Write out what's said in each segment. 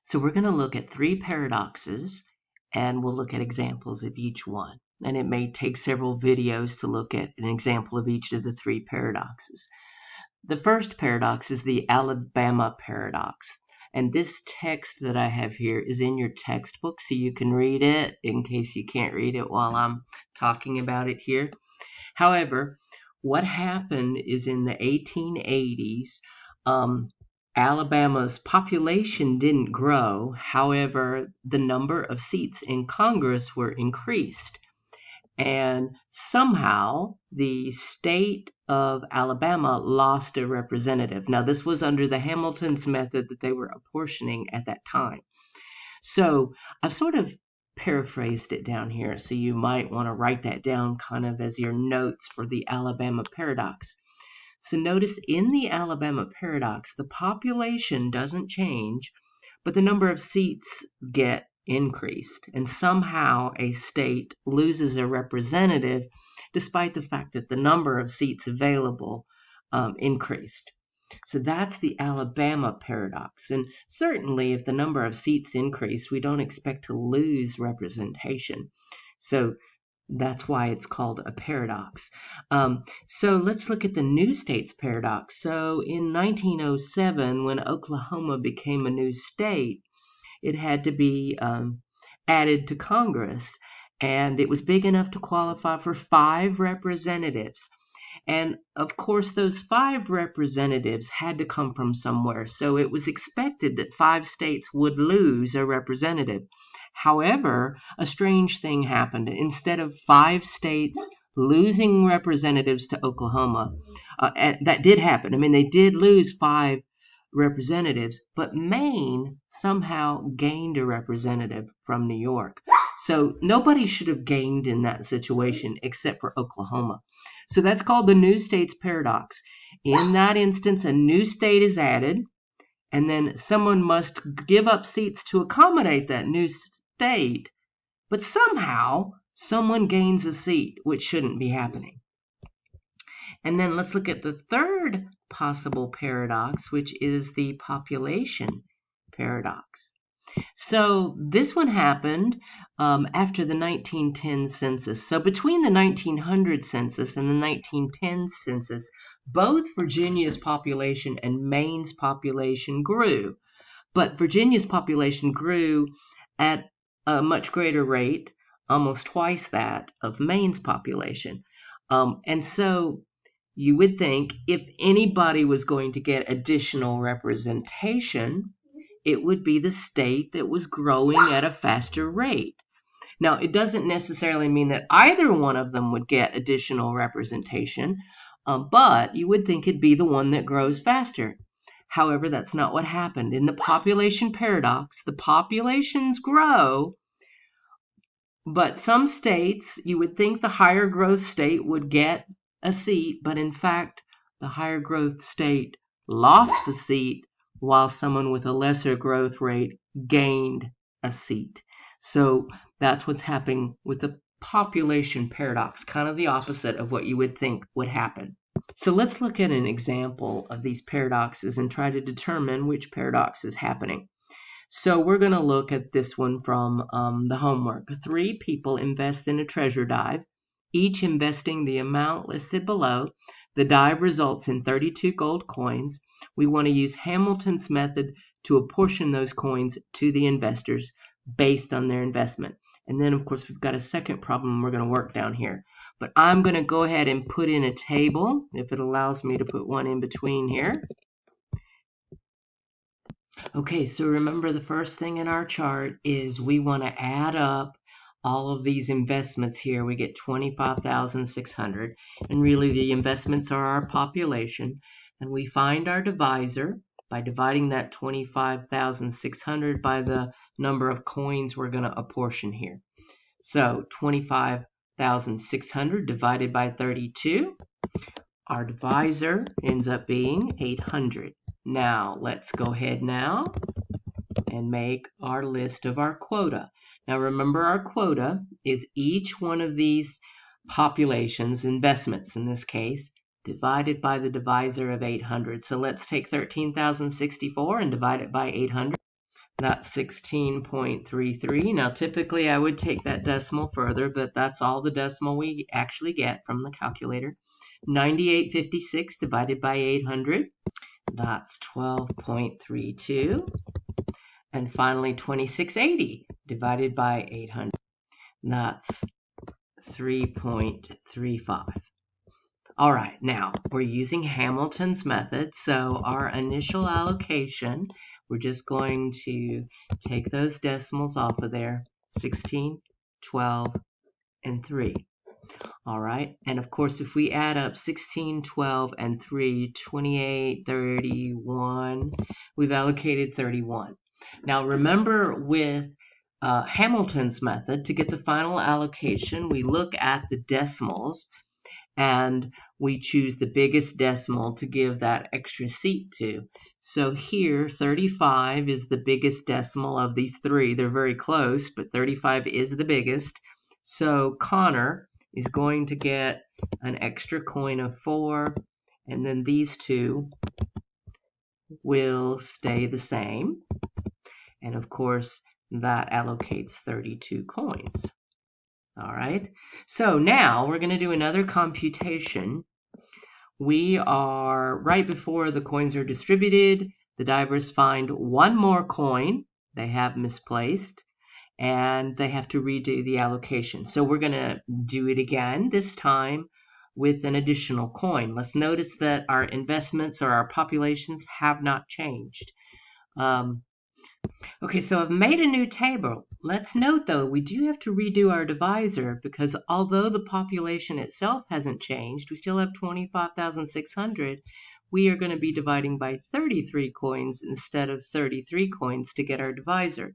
So we're going to look at three paradoxes, and we'll look at examples of each one. And it may take several videos to look at an example of each of the three paradoxes. The first paradox is the Alabama paradox. And this text that I have here is in your textbook, so you can read it in case you can't read it while I'm talking about it here. However, what happened is in the 1880s, Alabama's population didn't grow. However, the number of seats in Congress were increased. And somehow the state of Alabama lost a representative. Now, this was under the Hamilton's method that they were apportioning at that time. So I've sort of paraphrased it down here, so you might want to write that down kind of as your notes for the Alabama paradox. So notice in the Alabama paradox, the population doesn't change, but the number of seats get increased. And somehow a state loses a representative despite the fact that the number of seats available increased. So that's the Alabama paradox. And certainly if the number of seats increase, we don't expect to lose representation. So that's why it's called a paradox. So let's look at the new states paradox. So in 1907, when Oklahoma became a new state, it had to be added to Congress, and it was big enough to qualify for 5 representatives. And of course, those 5 representatives had to come from somewhere, so it was expected that 5 states would lose a representative. However, a strange thing happened. Instead of 5 states losing representatives to Oklahoma, that did happen. I mean, they did lose 5 representatives, but Maine somehow gained a representative from New York. So nobody should have gained in that situation except for Oklahoma. So that's called the new states paradox. In that instance, a new state is added, and then someone must give up seats to accommodate that new state, but somehow someone gains a seat, which shouldn't be happening. And then let's look at the third possible paradox, which is the population paradox. So this one happened after the 1910 census. So between the 1900 census and the 1910 census, both Virginia's population and Maine's population grew. But Virginia's population grew at a much greater rate, almost twice that of Maine's population. And so you would think if anybody was going to get additional representation, it would be the state that was growing at a faster rate. Now, it doesn't necessarily mean that either one of them would get additional representation, but you would think it'd be the one that grows faster. However, that's not what happened. In the population paradox, the populations grow, but some states, you would think the higher growth state would get a seat, but in fact, the higher growth state lost a seat while someone with a lesser growth rate gained a seat. So that's what's happening with the population paradox, kind of the opposite of what you would think would happen. So let's look at an example of these paradoxes and try to determine which paradox is happening. So we're going to look at this one from the homework. 3 people invest in a treasure dive, each investing the amount listed below. The dive results in 32 gold coins. We want to use Hamilton's method to apportion those coins to the investors based on their investment. And then, of course, we've got a second problem we're going to work down here. But I'm going to go ahead and put in a table, if it allows me to put one in between here. Okay, so remember the first thing in our chart is we want to add up all of these investments here. We get 25,600, and really the investments are our population. And we find our divisor by dividing that 25,600 by the number of coins we're going to apportion here. So 25,600 divided by 32, our divisor ends up being 800. Now let's go ahead now and make our list of our quota. Now remember, our quota is each one of these populations, investments in this case, divided by the divisor of 800. So let's take 13,064 and divide it by 800. That's 16.33. Now, typically I would take that decimal further, but that's all the decimal we actually get from the calculator. 9856 divided by 800, that's 12.32. And finally, 2680 divided by 800, that's 3.35. All right, now we're using Hamilton's method, so our initial allocation, we're just going to take those decimals off of there, 16, 12, and 3. All right, and of course, if we add up 16, 12, and 3, 28, 31, we've allocated 31. Now remember with Hamilton's method, to get the final allocation, we look at the decimals, and we choose the biggest decimal to give that extra seat to. So here, 35 is the biggest decimal of these three. They're very close, but 35 is the biggest. So Connor is going to get an extra coin of 4, and then these two will stay the same. And of course, that allocates 32 coins. All right, so now we're going to do another computation. We are right before the coins are distributed. The divers find one more coin they have misplaced, and they have to redo the allocation. So we're going to do it again, this time with an additional coin. Let's notice that our investments or our populations have not changed. Okay, so I've made a new table. Let's note, though, we do have to redo our divisor because although the population itself hasn't changed, we still have 25,600. We are going to be dividing by 33 coins instead of 33 coins to get our divisor.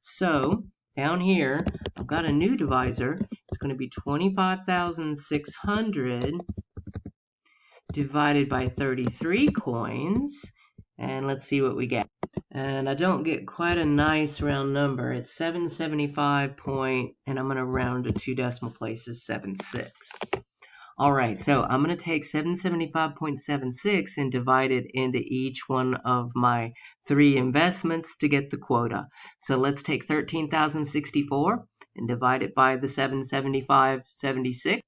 So down here, I've got a new divisor. It's going to be 25,600 divided by 33 coins. And let's see what we get. And I don't get quite a nice round number. It's 775 point, and I'm going to round to 2 decimal places, 76. All right, so I'm going to take 775.76 and divide it into each one of my 3 investments to get the quota. So let's take 13,064 and divide it by the 775.76.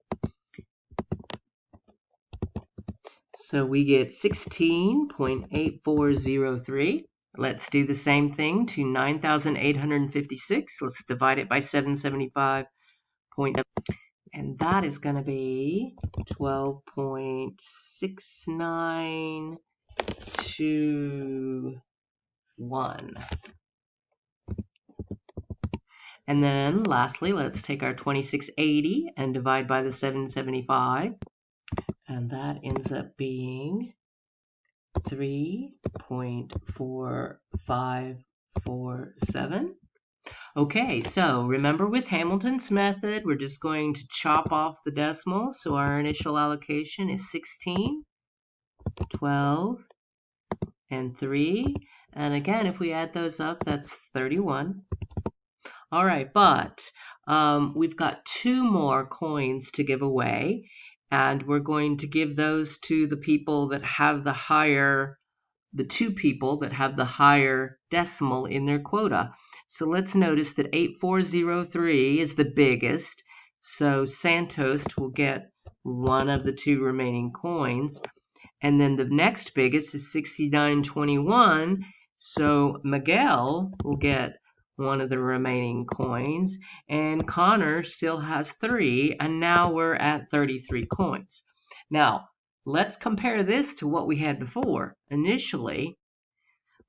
So we get 16.8403. Let's do the same thing to 9,856. Let's divide it by 775. And that is going to be 12.6921. And then lastly, let's take our 2680 and divide by the 775. And that ends up being 3.4547. Okay, so remember with Hamilton's method, we're just going to chop off the decimals. So our initial allocation is 16, 12, and 3. And again, if we add those up, that's 31. All right, but we've got 2 more coins to give away. And we're going to give those to the people that have the 2 people that have the higher decimal in their quota. So let's notice that 8403 is the biggest. So Santos will get one of the 2 remaining coins. And then the next biggest is 6921. So Miguel will get one of the remaining coins, and Connor still has 3, and now we're at 33 coins. Now, let's compare this to what we had before. Initially,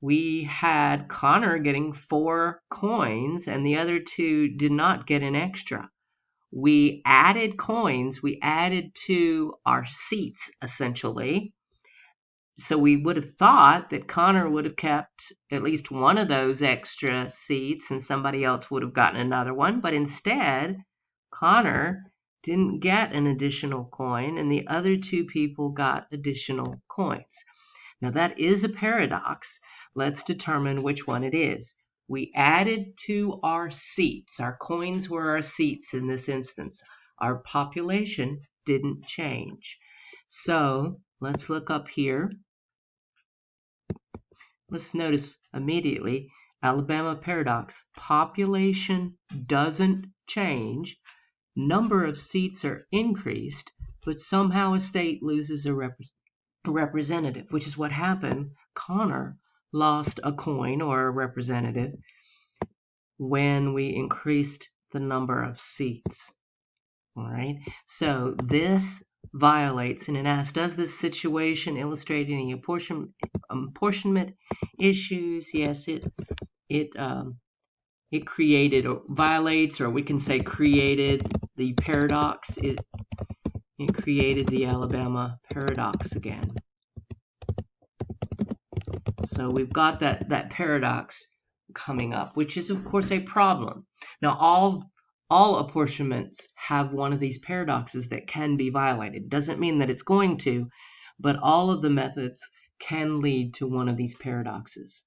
we had Connor getting 4 coins, and the other 2 did not get an extra. We added coins, we added to our seats, essentially. So we would have thought that Connor would have kept at least one of those extra seats and somebody else would have gotten another one. But instead, Connor didn't get an additional coin and the other 2 people got additional coins. Now that is a paradox. Let's determine which one it is. We added to our seats. Our coins were our seats in this instance. Our population didn't change. So let's look up here. Let's notice immediately Alabama paradox. Population doesn't change. Number of seats are increased, but somehow a state loses a representative, which is what happened. Connor lost a coin or a representative when we increased the number of seats. All right, so this violates, and it asks, does this situation illustrate any apportionment issues? Yes, it created or violates, or we can say created the paradox. It created the Alabama paradox again. So we've got that paradox coming up, which is of course a problem. Now all apportionments have one of these paradoxes that can be violated. Doesn't mean that it's going to, but all of the methods can lead to one of these paradoxes.